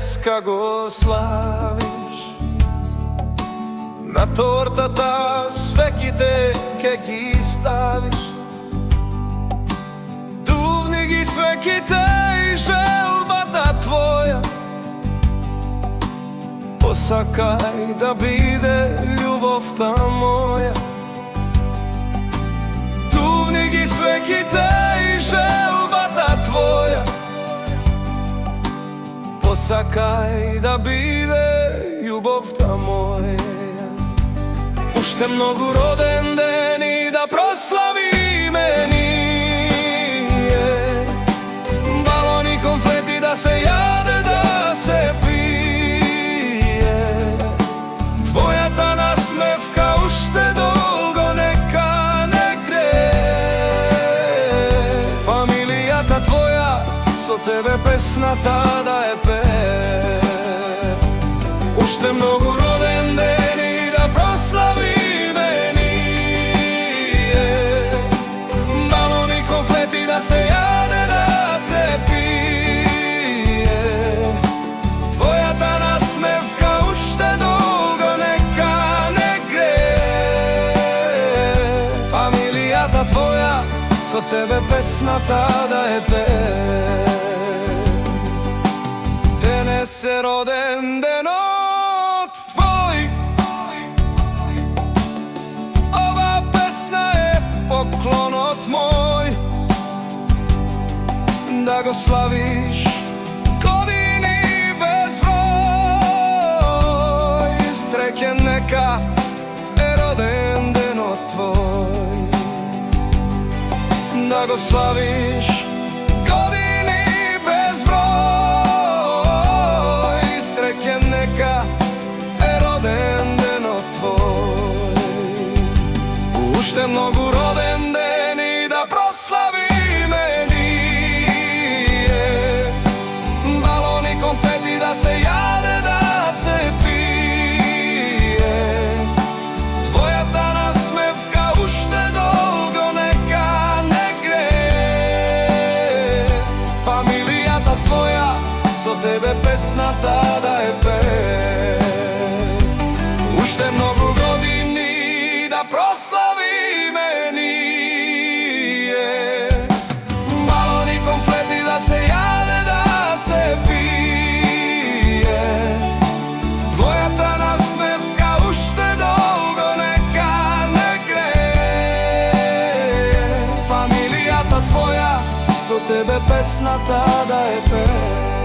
денеска го славиш. На тортата свеките ке ги ставиш, дувни ги свеките и желбата твоја. Посакај да биде љубовта моја. Дувни ги свеките и желбата твоја. Посакај да биде љубовта моја. Уште многу роден ден и да прославиме ние. Балони, конфети да се јаде, да се пие. Твојата насмевка уште долго нека не грее. Фамилијата твоја со тебе песната да е пее. Уште многу роден ден и да прославиме ние. Балони, конфети да се јаде, да се пие. Твојата насмевка уште долго нека не грее. Фамилијата твоја со тебе песната да е пее. Денес е роден денот твој. Ова песна е поклонот мој. Да го славиш години без број. Среќен нека е роден денот твој. Да го славиш години без број. Среќен нека е роден денот твој. Уште многу роден ден и да прославиме ние. Балони, конфети да се јаде, да се пие. Твојата насмевка уште долго нека не грее. Фамилијата твоја со тебе песната да е пее. Уште многу години да прославиме ние. Балони, конфети да се јаде, да се пие. Твојата насмевка уште долго нека не грее. Фамилијата твоја со тебе песната да е пее.